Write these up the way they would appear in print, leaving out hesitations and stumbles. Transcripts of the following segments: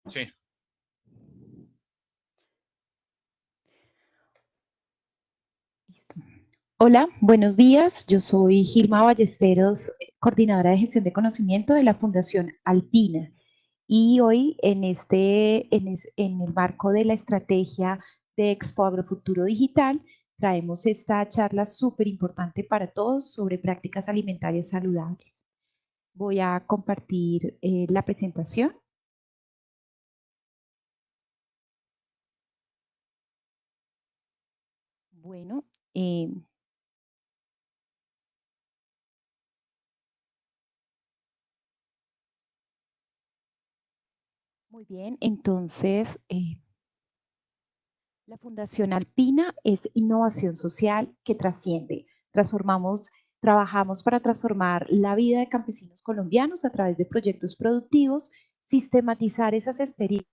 Sí. Listo. Hola, buenos días. Yo soy Gilma Ballesteros, coordinadora de gestión de conocimiento de la Fundación Alpina. Y hoy en el marco de la estrategia de Expo Agrofuturo Digital, traemos esta charla súper importante para todos sobre prácticas alimentarias saludables. Voy a compartir la presentación. Bueno, eh, muy bien. Entonces, la Fundación Alpina es innovación social que trasciende. Trabajamos para transformar la vida de campesinos colombianos a través de proyectos productivos, sistematizar esas experiencias,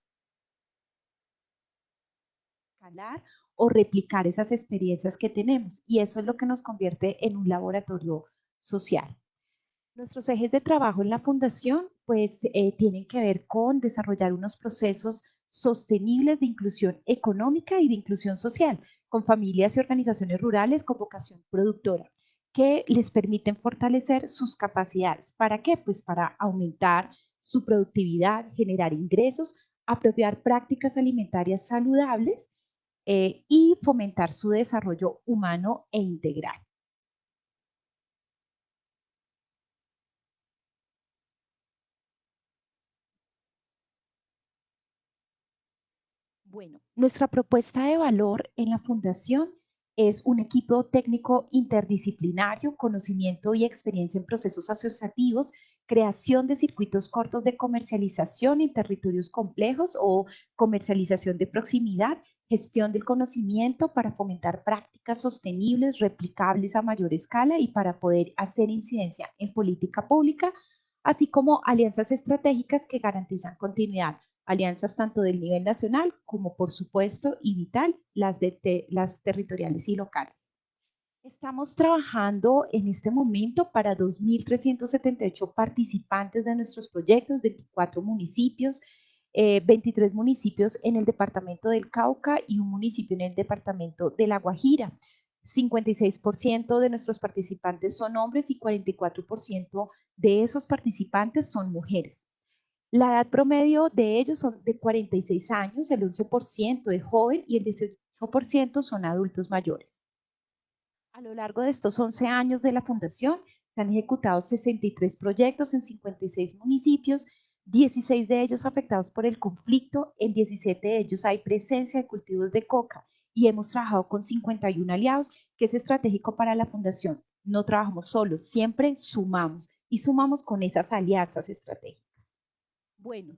escalar o replicar esas experiencias que tenemos. Y eso es lo que nos convierte en un laboratorio social. Nuestros ejes de trabajo en la fundación pues tienen que ver con desarrollar unos procesos sostenibles de inclusión económica y de inclusión social con familias y organizaciones rurales con vocación productora que les permiten fortalecer sus capacidades. ¿Para qué? Pues para aumentar su productividad, generar ingresos, apropiar prácticas alimentarias saludables y fomentar su desarrollo humano e integral. Bueno, nuestra propuesta de valor en la fundación es un equipo técnico interdisciplinario, conocimiento y experiencia en procesos asociativos, creación de circuitos cortos de comercialización en territorios complejos o comercialización de proximidad, gestión del conocimiento para fomentar prácticas sostenibles, replicables a mayor escala y para poder hacer incidencia en política pública, así como alianzas estratégicas que garantizan continuidad, alianzas tanto del nivel nacional como, por supuesto, y vital, las territoriales y locales. Estamos trabajando en este momento para 2.378 participantes de nuestros proyectos, 24 municipios, 23 municipios en el departamento del Cauca y un municipio en el departamento de La Guajira. 56% de nuestros participantes son hombres y 44% de esos participantes son mujeres. La edad promedio de ellos son de 46 años, el 11% es joven y el 18% son adultos mayores. A lo largo de estos 11 años de la fundación, se han ejecutado 63 proyectos en 56 municipios, 16 de ellos afectados por el conflicto, en 17 de ellos hay presencia de cultivos de coca y hemos trabajado con 51 aliados, que es estratégico para la fundación. No trabajamos solos, siempre sumamos y sumamos con esas alianzas estratégicas. Bueno,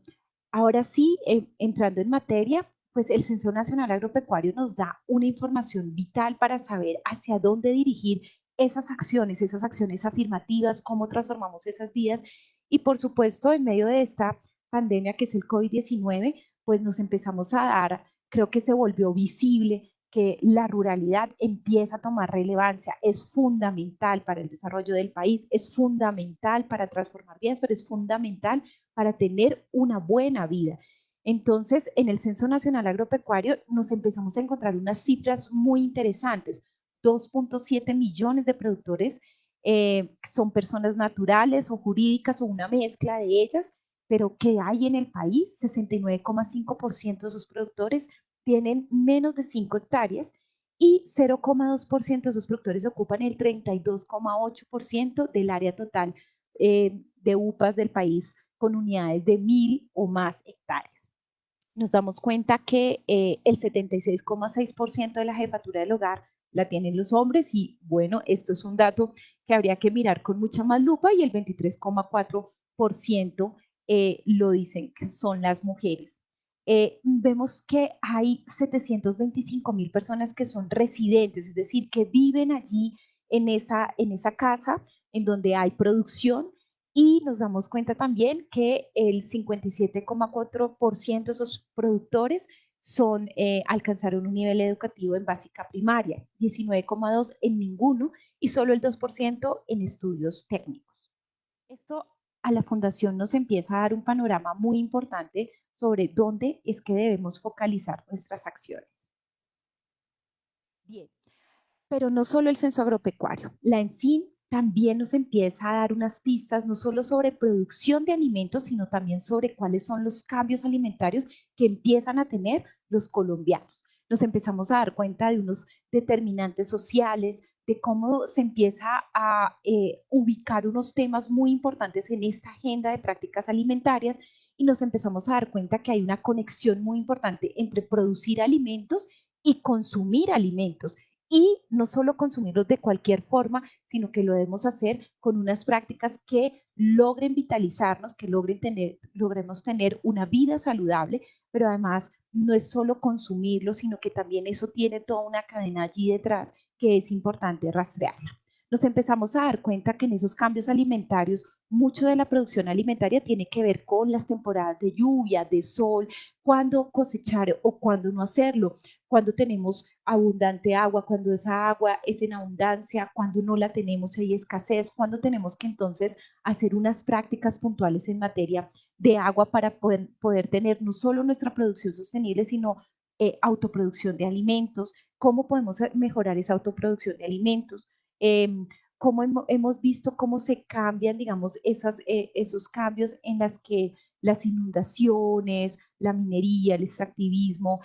ahora sí, entrando en materia, pues el Censo Nacional Agropecuario nos da una información vital para saber hacia dónde dirigir esas acciones afirmativas, cómo transformamos esas vidas y por supuesto en medio de esta pandemia que es el COVID-19, pues nos empezamos a dar, creo que se volvió visible que la ruralidad empieza a tomar relevancia, es fundamental para el desarrollo del país, es fundamental para transformar vidas, pero es fundamental para tener una buena vida. Entonces, en el Censo Nacional Agropecuario nos empezamos a encontrar unas cifras muy interesantes. 2.7 millones de productores son personas naturales o jurídicas o una mezcla de ellas, pero ¿qué hay en el país? 69,5% de esos productores tienen menos de 5 hectáreas y 0,2% de esos productores ocupan el 32,8% del área total de UPAs del país con unidades de 1.000 o más hectáreas. Nos damos cuenta que el 76,6% de la jefatura del hogar la tienen los hombres y bueno, esto es un dato que habría que mirar con mucha más lupa y el 23,4% lo dicen que son las mujeres. Vemos que hay 725.000 personas que son residentes, es decir, que viven allí en esa casa en donde hay producción y nos damos cuenta también que el 57,4% de esos productores alcanzaron un nivel educativo en básica primaria, 19,2% en ninguno y solo el 2% en estudios técnicos. Esto a la fundación nos empieza a dar un panorama muy importante sobre dónde es que debemos focalizar nuestras acciones. Bien, pero no solo el censo agropecuario, la ENSIN también nos empieza a dar unas pistas no solo sobre producción de alimentos, sino también sobre cuáles son los cambios alimentarios que empiezan a tener los colombianos. Nos empezamos a dar cuenta de unos determinantes sociales, de cómo se empieza a ubicar unos temas muy importantes en esta agenda de prácticas alimentarias y nos empezamos a dar cuenta que hay una conexión muy importante entre producir alimentos y consumir alimentos y no solo consumirlos de cualquier forma, sino que lo debemos hacer con unas prácticas que logren vitalizarnos, que logremos tener una vida saludable, pero además no es solo consumirlo, sino que también eso tiene toda una cadena allí detrás que es importante rastrearla. Nos empezamos a dar cuenta que en esos cambios alimentarios, mucho de la producción alimentaria tiene que ver con las temporadas de lluvia, de sol, cuándo cosechar o cuándo no hacerlo, cuando tenemos abundante agua, cuando esa agua es en abundancia, cuando no la tenemos, hay escasez, cuando tenemos que entonces hacer unas prácticas puntuales en materia de agua para poder tener no solo nuestra producción sostenible, sino autoproducción de alimentos, cómo podemos mejorar esa autoproducción de alimentos, cómo hemos visto cómo se cambian, digamos, esos cambios en las que las inundaciones, la minería, el extractivismo,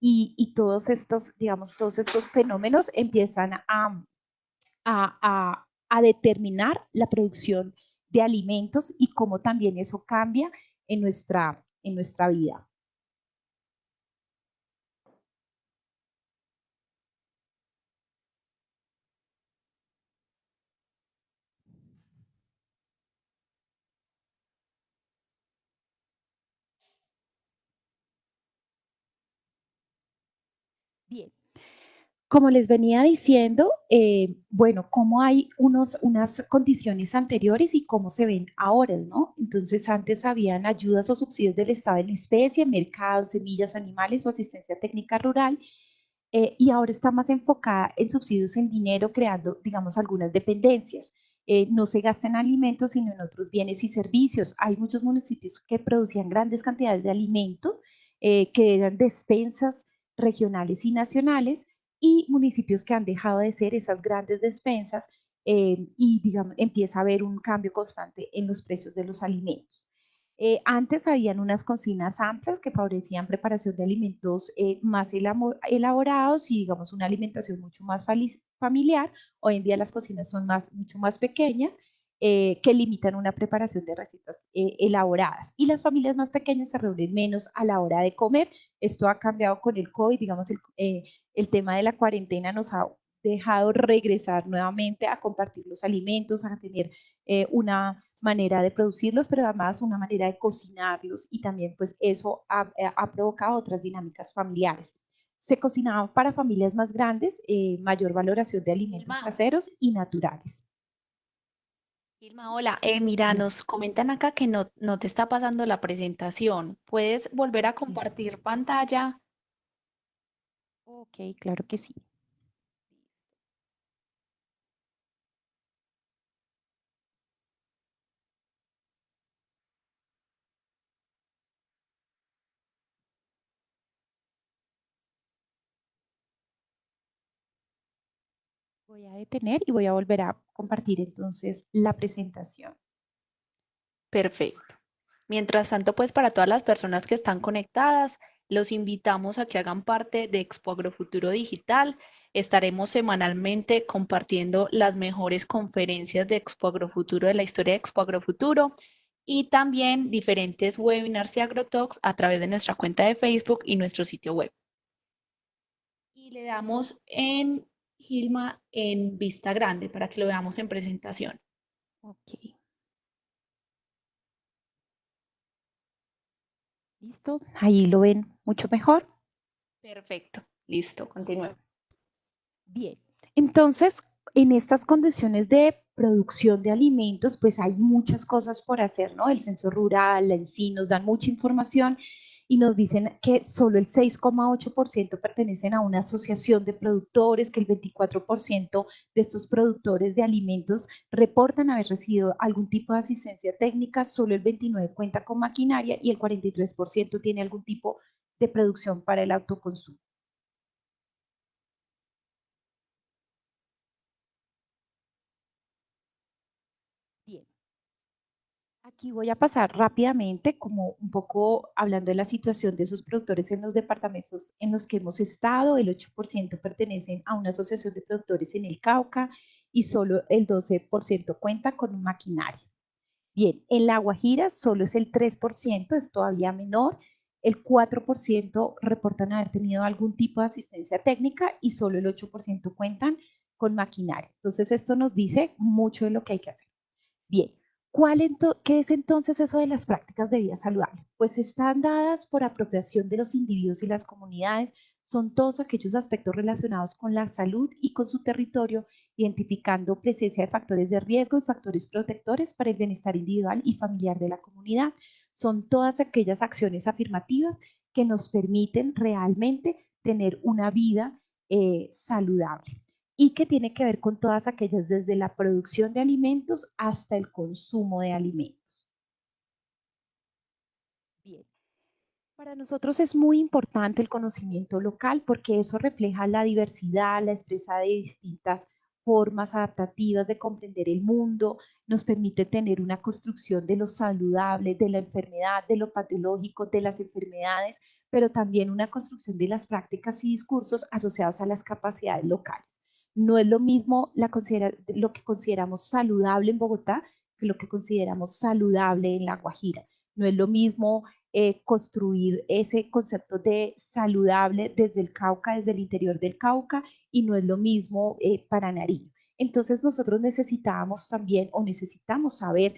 y todos estos, digamos, todos estos fenómenos empiezan a determinar la producción de alimentos y cómo también eso cambia en nuestra vida. Bien. Como les venía diciendo, bueno, cómo hay unas condiciones anteriores y cómo se ven ahora, ¿no? Entonces, antes habían ayudas o subsidios del Estado en especie, mercados, semillas, animales o asistencia técnica rural, y ahora está más enfocada en subsidios en dinero, creando, digamos, algunas dependencias. No se gasta en alimentos, sino en otros bienes y servicios. Hay muchos municipios que producían grandes cantidades de alimentos, que eran despensas regionales y nacionales, y municipios que han dejado de ser esas grandes despensas y digamos, empieza a haber un cambio constante en los precios de los alimentos. Antes habían unas cocinas amplias que favorecían preparación de alimentos más elaborados y digamos una alimentación mucho más familiar. Hoy en día las cocinas son mucho más pequeñas que limitan una preparación de recetas elaboradas y las familias más pequeñas se reúnen menos a la hora de comer. Esto ha cambiado con el COVID, digamos, el tema de la cuarentena nos ha dejado regresar nuevamente a compartir los alimentos, a tener una manera de producirlos, pero además una manera de cocinarlos y también pues eso ha provocado otras dinámicas familiares. Se cocinaba para familias más grandes, mayor valoración de alimentos caseros y naturales. Irma, hola. Mira, nos comentan acá que no te está pasando la presentación. ¿Puedes volver a compartir pantalla? Ok, claro que sí. Voy a detener y voy a volver a compartir entonces la presentación. Perfecto. Mientras tanto, pues para todas las personas que están conectadas, los invitamos a que hagan parte de Expo Agrofuturo Digital. Estaremos semanalmente compartiendo las mejores conferencias de Expo Agrofuturo, de la historia de Expo Agrofuturo, y también diferentes webinars y agrotalks a través de nuestra cuenta de Facebook y nuestro sitio web. Y le damos en Gilma en vista grande para que lo veamos en presentación. Ok. ¿Listo? Ahí lo ven mucho mejor. Perfecto. Listo, continuemos. Bien, entonces, en estas condiciones de producción de alimentos, pues hay muchas cosas por hacer, ¿no? El censo rural, la ENSI nos dan mucha información y nos dicen que solo el 6,8% pertenecen a una asociación de productores, que el 24% de estos productores de alimentos reportan haber recibido algún tipo de asistencia técnica, solo el 29% cuenta con maquinaria y el 43% tiene algún tipo de producción para el autoconsumo. Bien. Aquí voy a pasar rápidamente, como un poco hablando de la situación de esos productores en los departamentos en los que hemos estado. El 8% pertenecen a una asociación de productores en el Cauca y solo el 12% cuenta con maquinaria. Bien, en La Guajira solo es el 3%, es todavía menor. El 4% reportan haber tenido algún tipo de asistencia técnica y solo el 8% cuentan con maquinaria. Entonces, esto nos dice mucho de lo que hay que hacer. Bien, ¿qué es entonces eso de las prácticas de vida saludable? Pues están dadas por apropiación de los individuos y las comunidades, son todos aquellos aspectos relacionados con la salud y con su territorio, identificando presencia de factores de riesgo y factores protectores para el bienestar individual y familiar de la comunidad. Son todas aquellas acciones afirmativas que nos permiten realmente tener una vida saludable y que tiene que ver con todas aquellas desde la producción de alimentos hasta el consumo de alimentos. Bien. Para nosotros es muy importante el conocimiento local porque eso refleja la diversidad, la expresa de distintas formas adaptativas de comprender el mundo, nos permite tener una construcción de lo saludable, de la enfermedad, de lo patológico, de las enfermedades, pero también una construcción de las prácticas y discursos asociados a las capacidades locales. No es lo mismo lo que consideramos saludable en Bogotá que lo que consideramos saludable en La Guajira. No es lo mismo construir ese concepto de saludable desde el Cauca, desde el interior del Cauca, y no es lo mismo para Nariño. Entonces nosotros necesitábamos también o necesitamos saber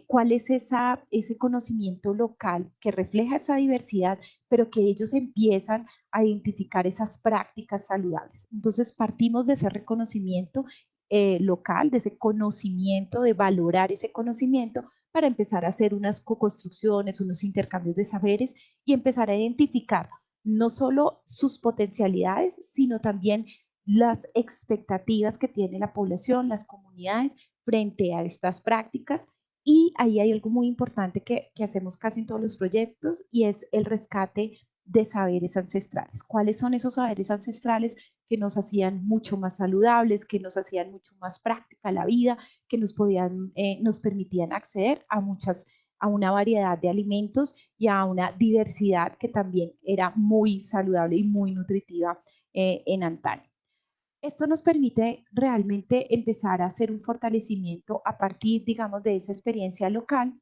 cuál es ese conocimiento local que refleja esa diversidad, pero que ellos empiezan a identificar esas prácticas saludables. Entonces partimos de ese reconocimiento local, de ese conocimiento, de valorar ese conocimiento para empezar a hacer unas co-construcciones, unos intercambios de saberes y empezar a identificar no solo sus potencialidades, sino también las expectativas que tiene la población, las comunidades frente a estas prácticas. Y ahí hay algo muy importante que hacemos casi en todos los proyectos y es el rescate de saberes ancestrales. ¿Cuáles son esos saberes ancestrales que nos hacían mucho más saludables, que nos hacían mucho más práctica la vida, que nos permitían acceder a una variedad de alimentos y a una diversidad que también era muy saludable y muy nutritiva en antaño? Esto nos permite realmente empezar a hacer un fortalecimiento a partir, digamos, de esa experiencia local,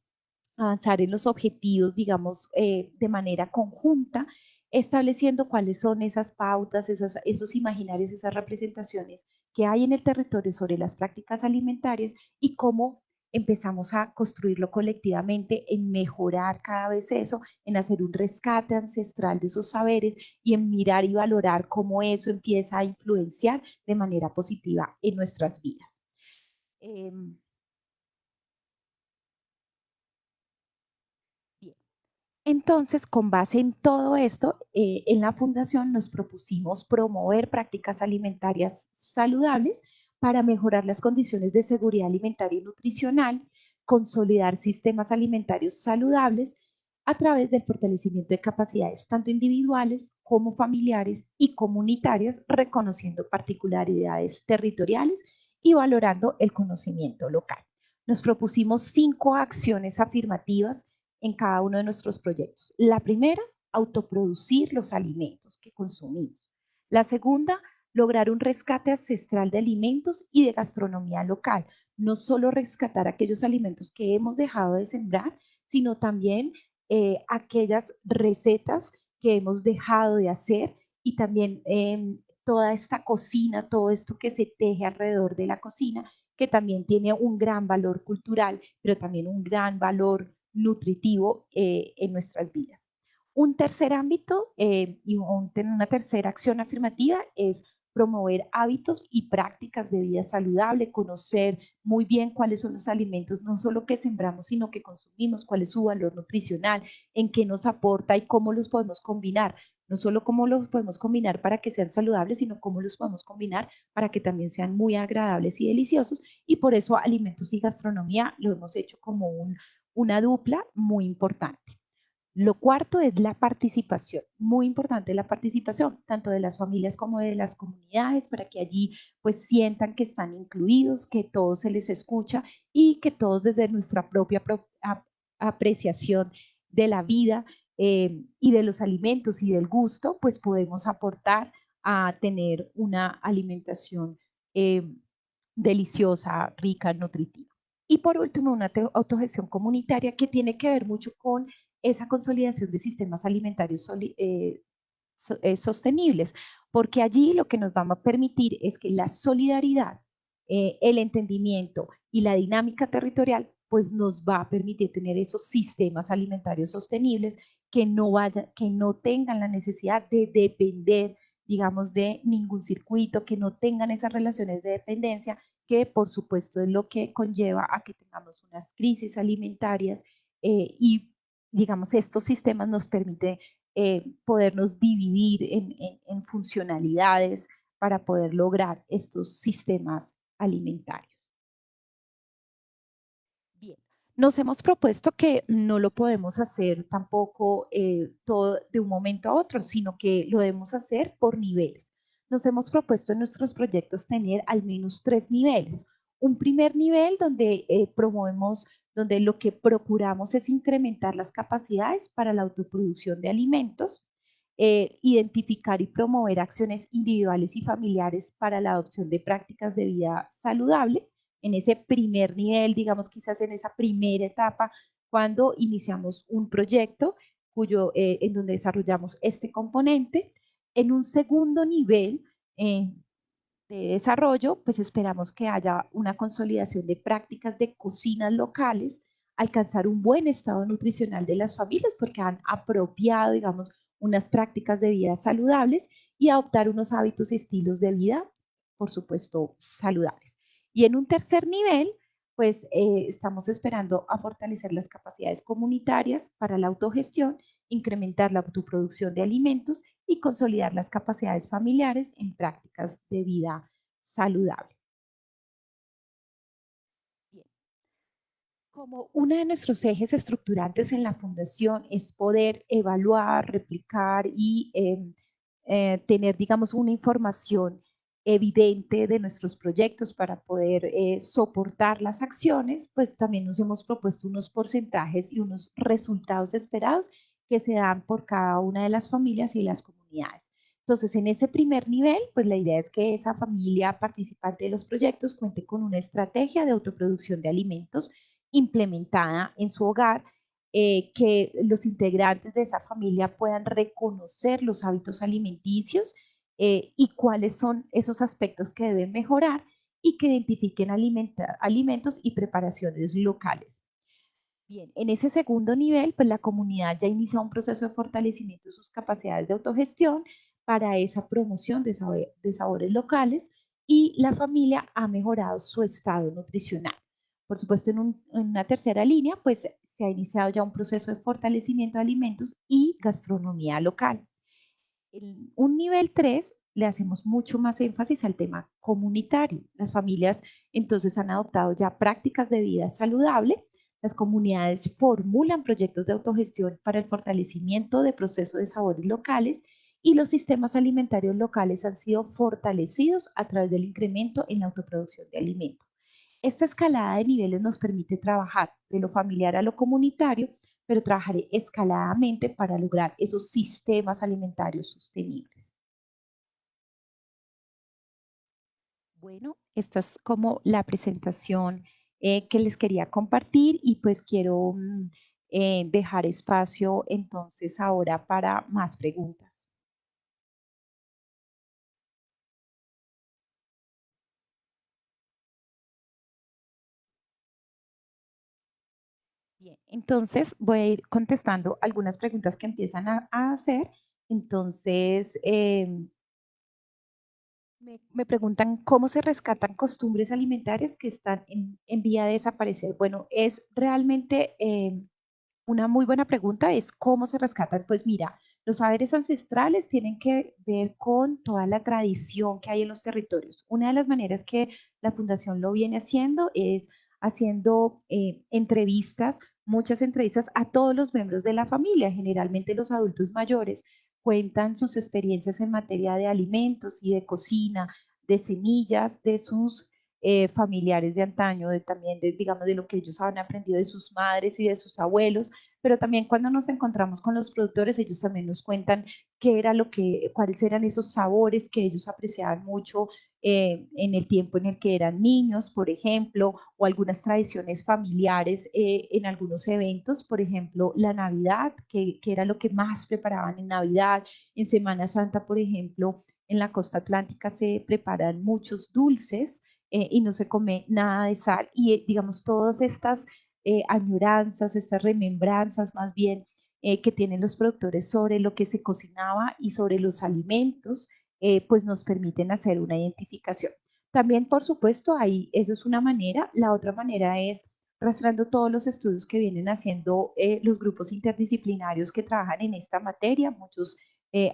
avanzar en los objetivos, digamos, de manera conjunta, estableciendo cuáles son esas pautas, esos imaginarios, esas representaciones que hay en el territorio sobre las prácticas alimentarias y cómo empezamos a construirlo colectivamente, en mejorar cada vez eso, en hacer un rescate ancestral de esos saberes y en mirar y valorar cómo eso empieza a influenciar de manera positiva en nuestras vidas. Bien. Entonces, con base en todo esto, en la fundación nos propusimos promover prácticas alimentarias saludables para mejorar las condiciones de seguridad alimentaria y nutricional, consolidar sistemas alimentarios saludables a través del fortalecimiento de capacidades tanto individuales como familiares y comunitarias, reconociendo particularidades territoriales y valorando el conocimiento local. Nos propusimos 5 acciones afirmativas en cada uno de nuestros proyectos. La primera, autoproducir los alimentos que consumimos. La segunda, lograr un rescate ancestral de alimentos y de gastronomía local. No solo rescatar aquellos alimentos que hemos dejado de sembrar, sino también aquellas recetas que hemos dejado de hacer y también toda esta cocina, todo esto que se teje alrededor de la cocina, que también tiene un gran valor cultural, pero también un gran valor nutritivo en nuestras vidas. Un tercer ámbito y una tercera acción afirmativa es promover hábitos y prácticas de vida saludable, conocer muy bien cuáles son los alimentos, no solo que sembramos, sino que consumimos, cuál es su valor nutricional, en qué nos aporta y cómo los podemos combinar. No solo cómo los podemos combinar para que sean saludables, sino cómo los podemos combinar para que también sean muy agradables y deliciosos. Y por eso alimentos y gastronomía lo hemos hecho como una dupla muy importante. Lo cuarto es la participación, muy importante la participación, tanto de las familias como de las comunidades, para que allí pues sientan que están incluidos, que todos se les escucha y que todos desde nuestra propia apreciación de la vida y de los alimentos y del gusto, pues podemos aportar a tener una alimentación eh, deliciosa, rica, nutritiva. Y por último, una autogestión comunitaria que tiene que ver mucho con esa consolidación de sistemas alimentarios sostenibles, porque allí lo que nos va a permitir es que la solidaridad, el entendimiento y la dinámica territorial, pues nos va a permitir tener esos sistemas alimentarios sostenibles que no tengan la necesidad de depender, digamos, de ningún circuito, que no tengan esas relaciones de dependencia, que por supuesto es lo que conlleva a que tengamos unas crisis alimentarias y digamos, estos sistemas nos permiten podernos dividir en funcionalidades para poder lograr estos sistemas alimentarios. Bien, nos hemos propuesto que no lo podemos hacer tampoco todo de un momento a otro, sino que lo debemos hacer por niveles. Nos hemos propuesto en nuestros proyectos tener al menos 3 niveles. Un primer nivel donde promovemos, donde lo que procuramos es incrementar las capacidades para la autoproducción de alimentos, identificar y promover acciones individuales y familiares para la adopción de prácticas de vida saludable en ese primer nivel, digamos quizás en esa primera etapa, cuando iniciamos un proyecto en donde desarrollamos este componente. En un segundo nivel de desarrollo, pues esperamos que haya una consolidación de prácticas de cocinas locales, alcanzar un buen estado nutricional de las familias porque han apropiado, digamos, unas prácticas de vida saludables y adoptar unos hábitos y estilos de vida, por supuesto, saludables. Y en un tercer nivel, pues estamos esperando a fortalecer las capacidades comunitarias para la autogestión, incrementar la autoproducción de alimentos y consolidar las capacidades familiares en prácticas de vida saludable. Bien. Como uno de nuestros ejes estructurantes en la fundación es poder evaluar, replicar y tener, digamos, una información evidente de nuestros proyectos para poder soportar las acciones, pues también nos hemos propuesto unos porcentajes y unos resultados esperados que se dan por cada una de las familias y las comunidades. Entonces, en ese primer nivel, pues la idea es que esa familia participante de los proyectos cuente con una estrategia de autoproducción de alimentos implementada en su hogar, que los integrantes de esa familia puedan reconocer los hábitos alimenticios y cuáles son esos aspectos que deben mejorar y que identifiquen alimentos y preparaciones locales. Bien, en ese segundo nivel, pues la comunidad ya inicia un proceso de fortalecimiento de sus capacidades de autogestión para esa promoción de sabores locales y la familia ha mejorado su estado nutricional. Por supuesto, en una tercera línea, pues se ha iniciado ya un proceso de fortalecimiento de alimentos y gastronomía local. En un nivel 3 le hacemos mucho más énfasis al tema comunitario. Las familias entonces han adoptado ya prácticas de vida saludable. Las comunidades formulan proyectos de autogestión para el fortalecimiento de procesos de sabores locales y los sistemas alimentarios locales han sido fortalecidos a través del incremento en la autoproducción de alimentos. Esta escalada de niveles nos permite trabajar de lo familiar a lo comunitario, pero trabajar escaladamente para lograr esos sistemas alimentarios sostenibles. Bueno, esta es como la presentación que les quería compartir y pues quiero dejar espacio entonces ahora para más preguntas. Bien, entonces voy a ir contestando algunas preguntas que empiezan a hacer. Entonces, Me preguntan cómo se rescatan costumbres alimentarias que están en vía de desaparecer. Bueno, es realmente una muy buena pregunta, es cómo se rescatan. Pues mira, los saberes ancestrales tienen que ver con toda la tradición que hay en los territorios. Una de las maneras que la Fundación lo viene haciendo es haciendo entrevistas, muchas entrevistas a todos los miembros de la familia, generalmente los adultos mayores, cuentan sus experiencias en materia de alimentos y de cocina, de semillas, de sus familiares de antaño, también digamos, de lo que ellos han aprendido de sus madres y de sus abuelos, pero también cuando nos encontramos con los productores, ellos también nos cuentan qué era cuáles eran esos sabores que ellos apreciaban mucho en el tiempo en el que eran niños, por ejemplo, o algunas tradiciones familiares en algunos eventos, por ejemplo, la Navidad, que era lo que más preparaban en Navidad, en Semana Santa, por ejemplo, en la costa atlántica se preparan muchos dulces y no se come nada de sal y digamos todas estas añoranzas, estas remembranzas más bien que tienen los productores sobre lo que se cocinaba y sobre los alimentos, pues nos permiten hacer una identificación. También, por supuesto, ahí eso es una manera. La otra manera es rastreando todos los estudios que vienen haciendo los grupos interdisciplinarios que trabajan en esta materia, muchos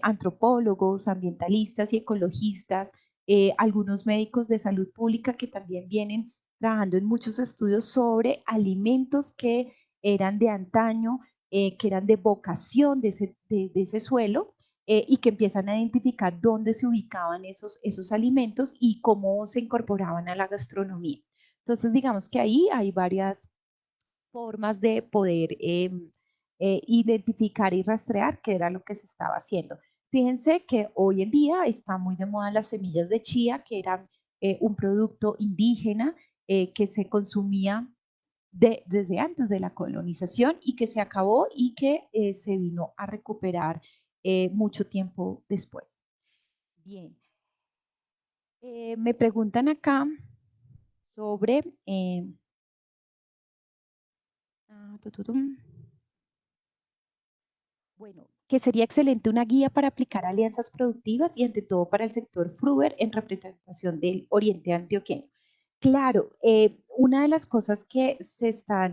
antropólogos, ambientalistas y ecologistas, algunos médicos de salud pública que también vienen trabajando en muchos estudios sobre alimentos que eran de antaño, que eran de vocación de ese suelo y que empiezan a identificar dónde se ubicaban esos alimentos y cómo se incorporaban a la gastronomía. Entonces, digamos que ahí hay varias formas de poder identificar y rastrear qué era lo que se estaba haciendo. Fíjense que hoy en día está muy de moda las semillas de chía, que eran un producto indígena que se consumía desde antes de la colonización y que se acabó y que se vino a recuperar mucho tiempo después. Bien, me preguntan acá sobre tututum. Bueno, que sería excelente una guía para aplicar alianzas productivas y ante todo para el sector Fruver en representación del Oriente Antioqueño. Claro, una de las cosas que se está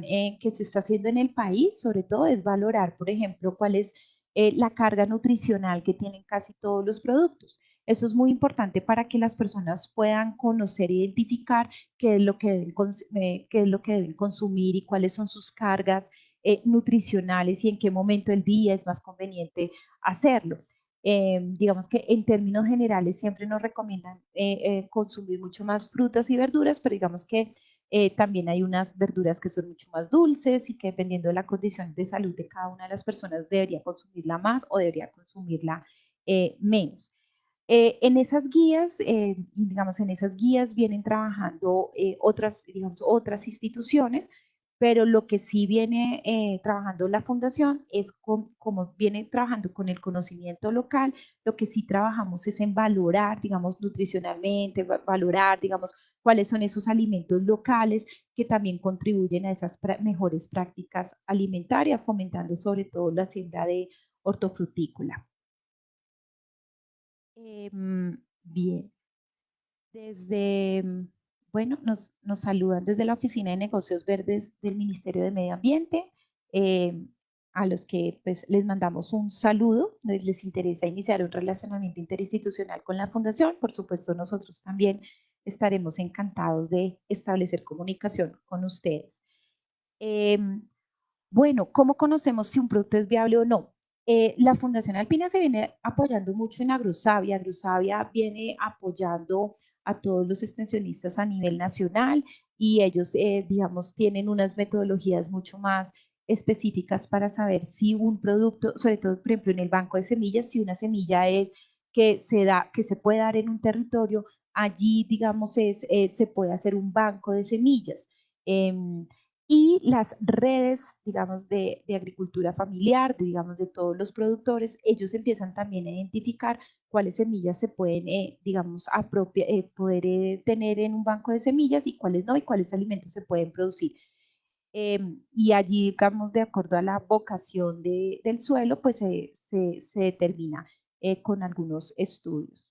haciendo en el país, sobre todo, es valorar, por ejemplo, cuál es la carga nutricional que tienen casi todos los productos. Eso es muy importante para que las personas puedan conocer e identificar qué es lo que qué es lo que deben consumir y cuáles son sus cargas nutricionales y en qué momento del día es más conveniente hacerlo. Digamos que en términos generales siempre nos recomiendan consumir mucho más frutas y verduras, pero digamos que también hay unas verduras que son mucho más dulces y que dependiendo de la condición de salud de cada una de las personas debería consumirla más o debería consumirla menos. En esas guías, digamos, en esas guías vienen trabajando otras, digamos, otras instituciones, pero lo que sí viene trabajando la fundación es como viene trabajando con el conocimiento local, lo que sí trabajamos es en valorar, digamos, nutricionalmente, valorar, digamos, cuáles son esos alimentos locales que también contribuyen a esas mejores prácticas alimentarias, fomentando sobre todo la siembra de hortofrutícola. Bien, desde, bueno, nos saludan desde la Oficina de Negocios Verdes del Ministerio de Medio Ambiente, eh, a los que pues les mandamos un saludo, les interesa iniciar un relacionamiento interinstitucional con la Fundación, por supuesto nosotros también estaremos encantados de establecer comunicación con ustedes. Em, bueno, ¿cómo conocemos si un producto es viable o no? La Fundación Alpina se viene apoyando mucho en Agrosavia. Agrosavia viene apoyando a todos los extensionistas a nivel nacional y ellos, digamos, tienen unas metodologías mucho más específicas para saber si un producto, sobre todo, por ejemplo, en el banco de semillas, si una semilla es que se puede dar en un territorio, allí, digamos, se puede hacer un banco de semillas. Em, y las redes, digamos, de agricultura familiar, digamos, de todos los productores, ellos empiezan también a identificar cuáles semillas se pueden, digamos, poder tener en un banco de semillas y cuáles no, y cuáles alimentos se pueden producir. Y allí, digamos, de acuerdo a la vocación del suelo, pues se determina con algunos estudios.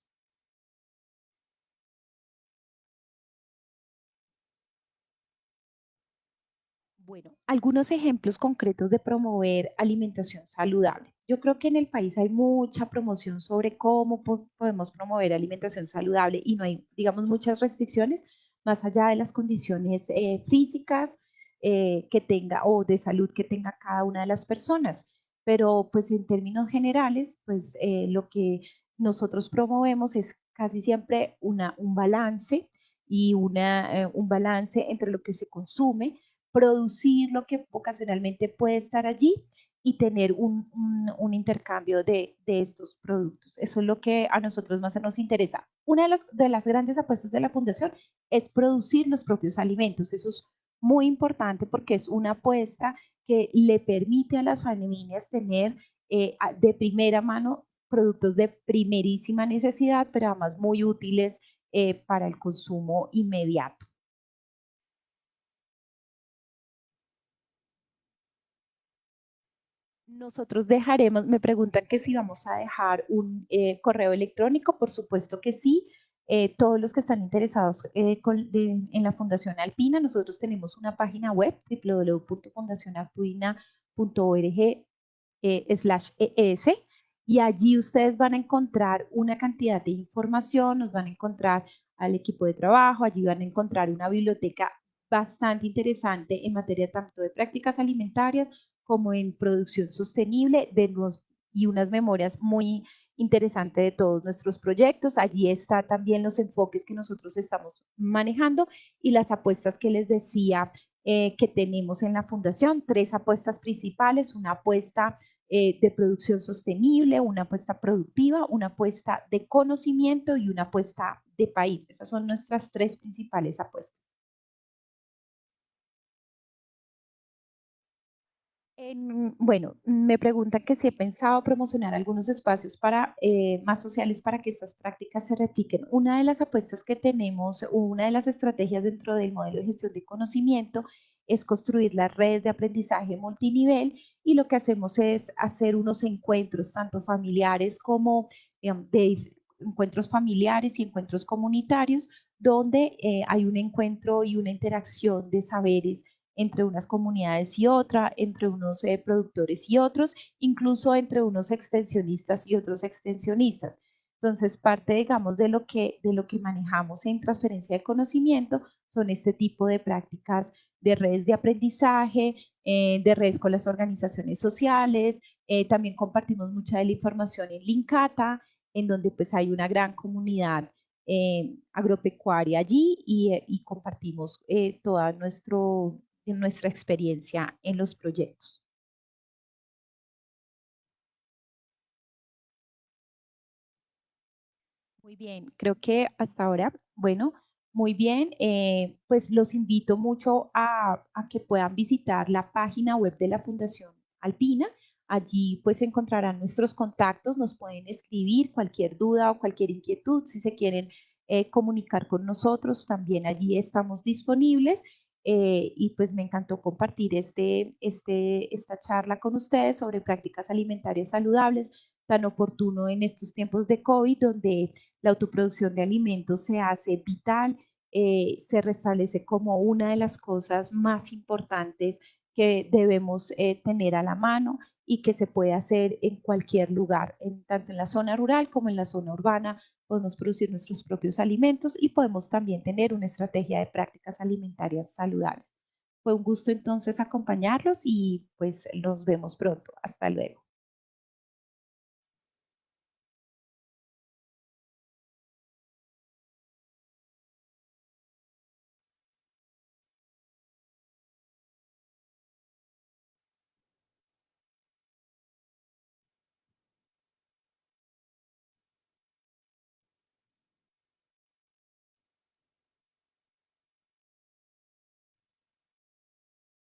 Bueno, algunos ejemplos concretos de promover alimentación saludable. Yo creo que en el país hay mucha promoción sobre cómo podemos promover alimentación saludable y no hay, digamos, muchas restricciones más allá de las condiciones físicas que tenga o de salud que tenga cada una de las personas. Pero pues en términos generales, pues lo que nosotros promovemos es casi siempre un balance y un balance entre lo que se consume, producir lo que ocasionalmente puede estar allí y tener un intercambio de estos productos. Eso es lo que a nosotros más nos interesa. Una de las grandes apuestas de la Fundación es producir los propios alimentos. Eso es muy importante porque es una apuesta que le permite a las familias tener de primera mano productos de primerísima necesidad, pero además muy útiles para el consumo inmediato. Nosotros dejaremos, me preguntan que si vamos a dejar un correo electrónico, por supuesto que sí. Todos los que están interesados en la Fundación Alpina, nosotros tenemos una página web www.fundacionalpina.org/es y allí ustedes van a encontrar una cantidad de información, nos van a encontrar al equipo de trabajo, allí van a encontrar una biblioteca bastante interesante en materia tanto de prácticas alimentarias como en producción sostenible y unas memorias muy interesantes de todos nuestros proyectos. Allí está también los enfoques que nosotros estamos manejando y las apuestas que les decía que tenemos en la fundación. 3 apuestas principales, una apuesta de producción sostenible, una apuesta productiva, una apuesta de conocimiento y una apuesta de país. Esas son nuestras 3 principales apuestas. Bueno, me preguntan que si he pensado promocionar algunos espacios más sociales para que estas prácticas se repliquen. Una de las apuestas que tenemos, una de las estrategias dentro del modelo de gestión de conocimiento es construir las redes de aprendizaje multinivel y lo que hacemos es hacer unos encuentros, tanto familiares como digamos, encuentros familiares y encuentros comunitarios, donde hay un encuentro y una interacción de saberes entre unas comunidades y otra, entre unos productores y otros, incluso entre unos extensionistas y otros extensionistas. Entonces, parte, digamos, de lo que manejamos en transferencia de conocimiento son este tipo de prácticas de redes de aprendizaje, de redes con las organizaciones sociales. También compartimos mucha de la información en Linkata, en donde pues hay una gran comunidad agropecuaria allí y compartimos toda nuestra experiencia en los proyectos. Muy bien, creo que hasta ahora, bueno, muy bien, pues los invito mucho a que puedan visitar la página web de la Fundación Alpina. Allí pues encontrarán nuestros contactos, nos pueden escribir cualquier duda o cualquier inquietud, si se quieren comunicar con nosotros, también allí estamos disponibles. Y pues me encantó compartir esta charla con ustedes sobre prácticas alimentarias saludables, tan oportuno en estos tiempos de COVID, donde la autoproducción de alimentos se hace vital, se restablece como una de las cosas más importantes que debemos tener a la mano y que se puede hacer en cualquier lugar, tanto en la zona rural como en la zona urbana. Podemos producir nuestros propios alimentos y podemos también tener una estrategia de prácticas alimentarias saludables. Fue un gusto entonces acompañarlos y pues nos vemos pronto. Hasta luego.